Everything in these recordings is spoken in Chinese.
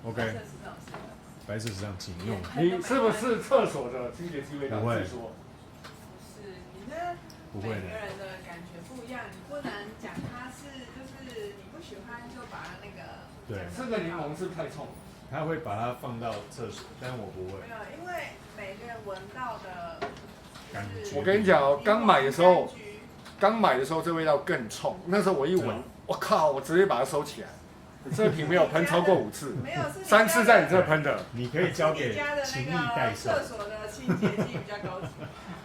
OK，白色时尚请用。你是不是厕所的清洁剂味道？不会自说。不是，你那不会的每个人的感觉不一样，你不能讲它是就是你不喜欢就把它那个。对，这个柠檬是太冲。他会把它放到厕所，但我不会。没有，因为每个人闻到的感觉。我跟你讲哦，刚买的时候这味道更冲。那时候我一闻，我靠，我直接把它收起来。这瓶没有喷超过5次，没有是3次在你这喷的。你可以交给情谊代售。厕所的清洁剂比较高级。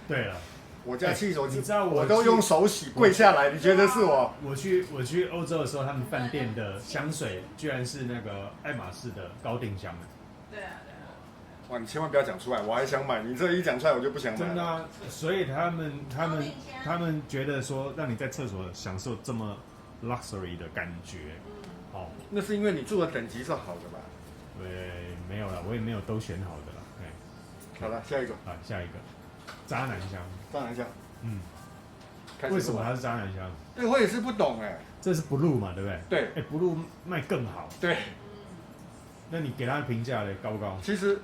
对了，我家厕所，你知道我都用手洗，跪下来，你觉得是我？我去欧洲的时候，他们饭店的香水居然是那个爱马仕的高定香。对啊。哇，你千万不要讲出来，我还想买。你这一讲出来，我就不想买了。真的啊，所以他们觉得说，让你在厕所享受这么 luxury 的感觉，哦，那是因为你住的等级是好的吧？没有了，我也没有都选好的了。好了，下一个。啊，下一个，渣男香。渣男香。为什么它是渣男香？对，我也是不懂哎。这是 blue 嘛，对不对？对。blue 卖更好。对。那你给他的评价嘞，高不高？其实，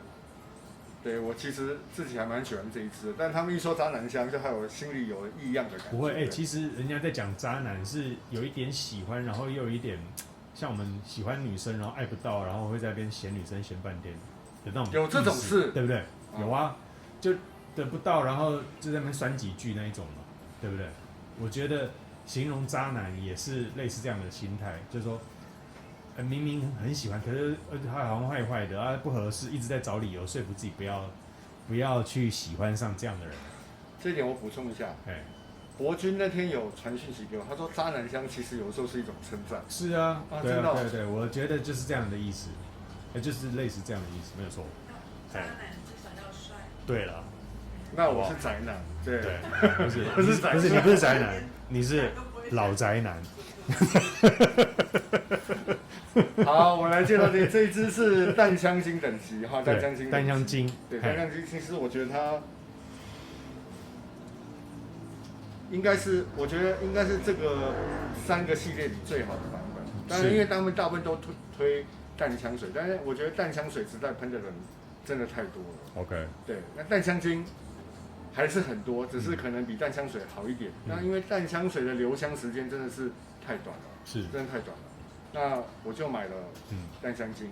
对我其实自己还蛮喜欢这一支的，但他们一说渣男香，就害我心里有异样的感觉。不会，其实人家在讲渣男是有一点喜欢，然后又有一点像我们喜欢女生，然后爱不到，然后会在那边嫌女生嫌半天的那种。有这种事，对不对？有啊，就得不到，然后就在那边酸几句那一种嘛，对不对？我觉得形容渣男也是类似这样的心态，就是说。明明很喜欢，可是他好像坏坏的啊，不合适，一直在找理由说服自己不要去喜欢上这样的人。这一点我补充一下。博君那天有传讯息给我，他说渣男香其实有时候是一种称赞。是啊，对啊，真的。对，我觉得就是这样的意思，就是类似这样的意思，没有错。渣男至少要帅。对了，那我是宅男。对，不是你不是宅男，你是老宅男。好，我来介绍这一支是淡香精等级哈，淡香精。淡香精。对，淡香精其实我觉得它我觉得应该是这个3个系列里最好的版本。当然，因为他们大部分都推淡香水，但是我觉得淡香水实在喷的人真的太多了。OK。对，那淡香精还是很多，只是可能比淡香水好一点。那因为淡香水的留香时间真的是太短了，真的太短了。那我就买了淡香精，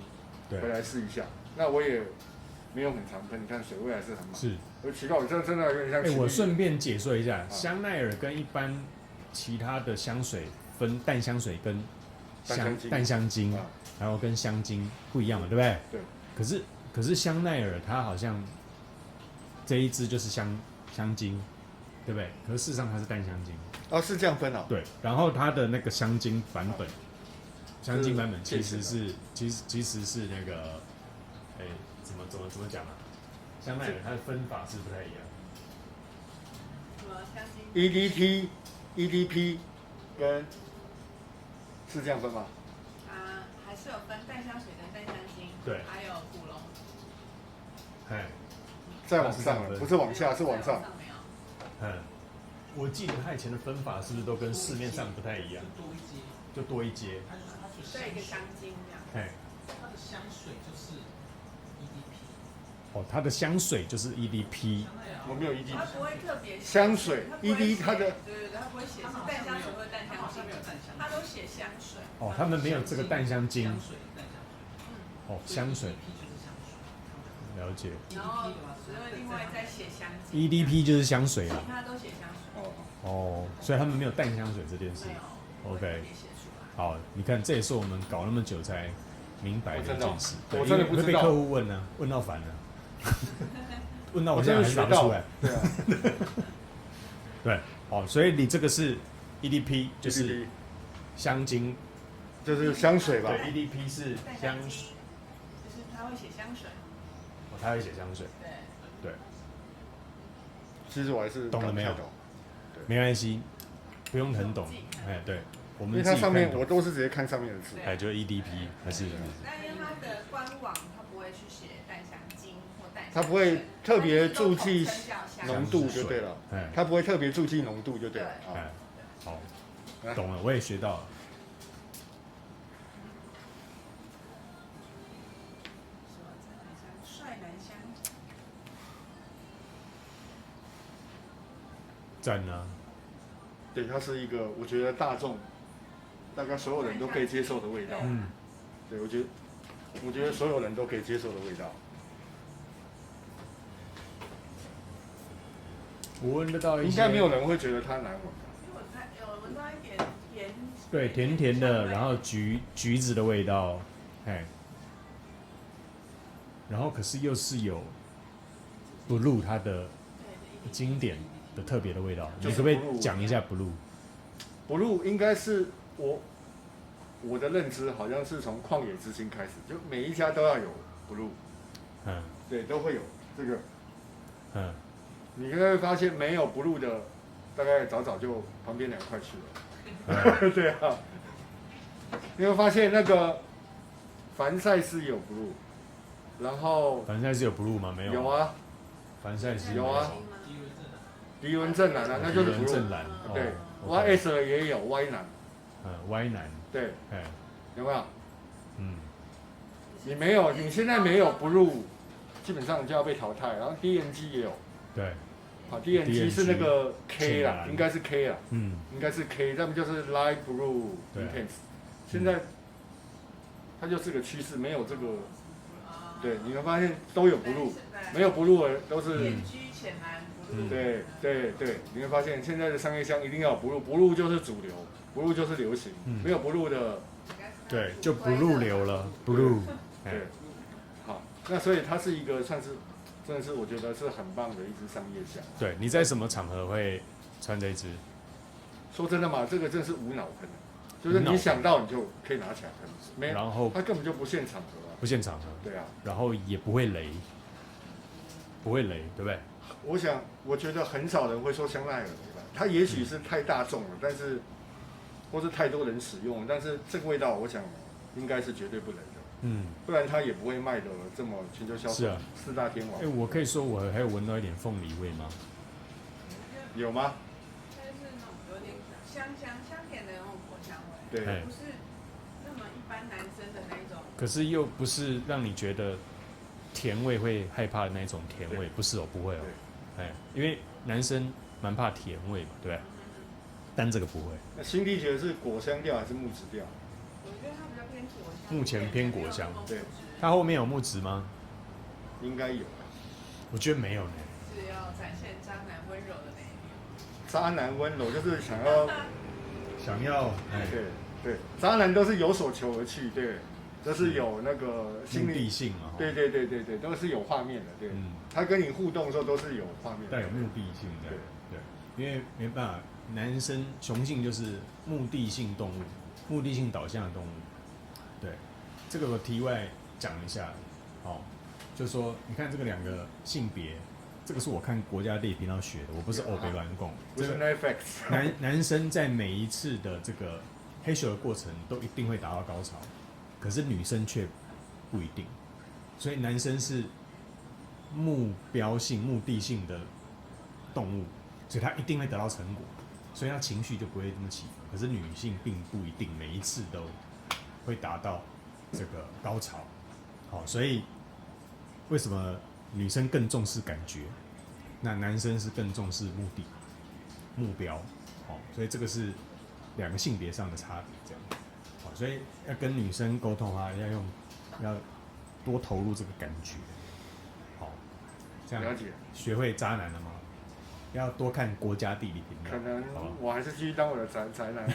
回来试一下。那我也没有很常喷，你看水味还是很满。是。我奇怪，我这真的有点像。我顺便解说一下，香奈儿跟一般其他的香水分淡香水跟淡香精，然后跟香精不一样嘛，对不对？对。可是香奈儿它好像这一支就是香精，对不对？可是事实上它是淡香精。哦，是这样分哦。对，然后它的那个香精版本。香精版本其实是那个，怎么讲啊？香奈儿它的分法是不太一样。什么香精 ？EDP 跟是这样分吗？还是有分淡香水跟淡香精，对，还有古龙。再往上了，不是往下，是往上。我记得它以前的分法是不是都跟市面上不太一样？就多一阶。对，一个香精这样。它的香水就是 EDP。它的香水就是 EDP。我没有 EDP。它不会特别香水 ED 它的。对，它不会写是淡香水或者淡香精，它都写香水。他们没有这个淡香精。香水。了解。然后只会另外再写香精。EDP 就是香水啊。其他都写香水。所以他们没有淡香水这件事。OK。好，你看，这也是我们搞那么久才明白的一件事。我真的不知道。会被客户问呢，问到烦了，问到我现在还是答不出来。对啊。对，所以你这个是 EDP， 就是香精，就是香水吧？对 ，EDP 是香，就是它会写香水。它会写香水。对。其实我还是懂了没有？没关系，不用很懂。对。因为它上面我都是直接看上面的字，就是 EDP 还是？但因为它的官网它不会去写淡香精或淡香水，它不会特别注记浓度就对了，它不会特别注记浓度就对了。好，懂了，我也学到了。赞啊！对，它是一个我觉得大众大概所有人都可以接受的味道。对，我觉得所有人都可以接受的味道。我闻得到一些，应该没有人会觉得它难闻。因为我闻到一点甜，对，甜甜的，然后橘子的味道，哎，然后可是又是有 Blue 它的经典的特别的味道，你可不可以讲一下 Blue？Blue 应该是我的认知好像是从旷野之心开始，就每一家都要有 Blue， 对，都会有这个，你应该会发现没有 Blue 的，大概早就旁边2块去了，对啊，你会发现那个凡赛是有 Blue， 然后凡赛是有 Blue 吗？没有，有啊，凡赛是有啊，迪文正蓝啊，那就是 Blue， 正蓝，对 ，YS 也有 Y 蓝，Y 蓝，对，有没有？你现在没有 Blue， 基本上就要被淘汰。然后 DNG 也有，对，好 ，DNG 是那个 K 啦，应该是 K 啦，应该是 K， 要么就是 Light Blue Intense。现在它就是个趋势，没有这个，对，你会发现都有 Blue， 没有 Blue 的都是浅居浅蓝 Blue。对，你会发现现在的商业箱一定要有 Blue，Blue 就是主流，Blue 就是流行，没有 Blue 的，对，就不入流了 ，Blue。对，好，那所以它是一个算是，真的是我觉得是很棒的一支商业箱。对，你在什么场合会穿这一支？说真的嘛，这个真是无脑喷，就是你想到你就可以拿起来喷，然后它根本就不限场合啊。不限场合。对啊。然后也不会雷，对不对？我觉得很少人会说香奈儿，它也许是太大众了，但是或是太多人使用，但是这个味道，我想应该是绝对不雷的。不然它也不会卖的这么全球销售4大天王。我可以说我还有闻到一点凤梨味吗？有吗？但是那种有点香甜的那种果香味，对，不是那么一般男生的那种。可是又不是让你觉得甜味会害怕的那种甜味，不是哦，不会哦，因为男生蛮怕甜味嘛，对不对？但这个不会。那新地觉得是果香调还是木质调？我觉得它比较偏果香。目前偏果香，对。它后面有木质吗？应该有。我觉得没有呢。是要展现渣男温柔的那一面。渣男温柔就是想要，对，渣男都是有所求而去，对，都是有那个目的性嘛，对，都是有画面的，对，他跟你互动的时候都是有画面的，带有目的性的，对，因为没办法，男生雄性就是目的性动物，目的性导向的动物，对，这个我题外讲一下，就说你看这个2个性别。这个是我看国家地理频道学的，我不是欧北乱供。不是 Netflix。男生在每一次的这个黑球的过程都一定会达到高潮，可是女生却不一定。所以男生是目标性、目的性的动物，所以他一定会得到成果，所以他情绪就不会这么起伏。可是女性并不一定每一次都会达到这个高潮。所以为什么？女生更重视感觉，那男生是更重视目标，所以这个是2个性别上的差别，这样，所以要跟女生沟通啊，要多投入这个感觉，这样学会渣男了吗？要多看国家地理频道。可能我还是继续当我的宅男，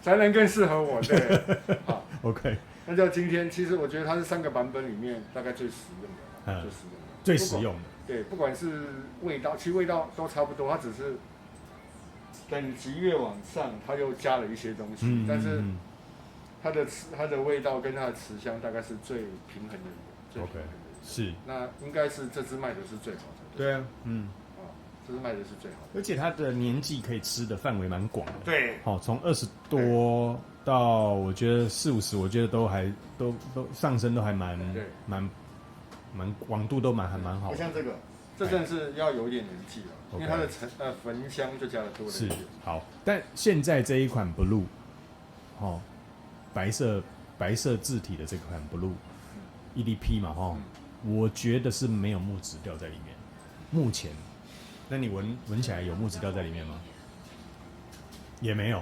宅男更适合我，对，好 ，OK。那就今天，其实我觉得它是3个版本里面大概最实用的，最实用的。对，不管是味道，其实味道都差不多，它只是等级越往上，它又加了一些东西，但是它的味道跟它的持香大概是最平衡的。OK， 是。那应该是这支卖的是最好的。对啊，这支卖的是最好的。而且它的年纪可以吃的范围蛮广的。对。从20多。到我觉得40、50，我觉得都上升都还蛮广度都还蛮好。不像这个，这真的是要有一点年纪了，因为它的焚香就加了多了一点。是好，但现在这一款 Blue， 白色字体的这款 Blue EDP 嘛，我觉得是没有木质调在里面。目前那你闻起来有木质调在里面吗？也没有。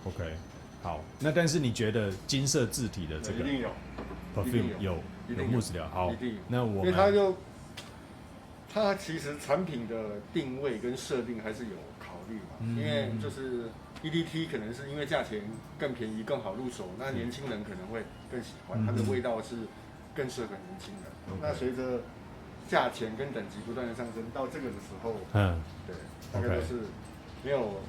OK， 好，那但是你觉得金色字体的这个一定有 perfume 有木质调？好，那我们它其实产品的定位跟设定还是有考虑嘛，因为就是 EDT 可能是因为价钱更便宜更好入手，那年轻人可能会更喜欢，它的味道是更适合年轻人。那随着价钱跟等级不断的上升，到这个的时候，对，大概都是没有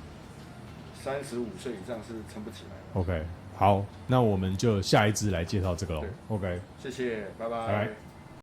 35岁以上是撑不起来的。OK， 好，那我们就下一支来介绍这个喽。OK， 谢谢，拜拜。拜拜。